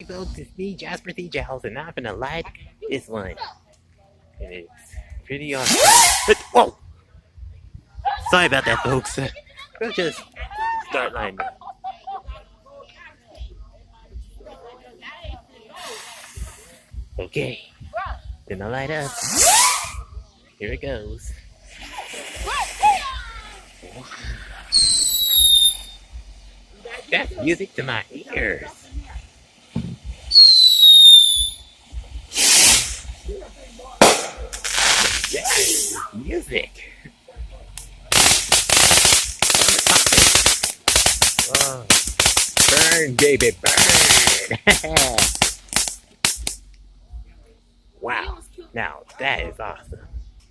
Folks, it's me, Jasper T. Jowls, and I'm gonna light this one. And it's pretty awesome. But, whoa! Sorry about that, folks. We'll just start lighting up. Okay. Gonna light up. Here it goes. That's music to my ears. Yes, music. Oh, burn, baby, burn. Wow, now that is awesome.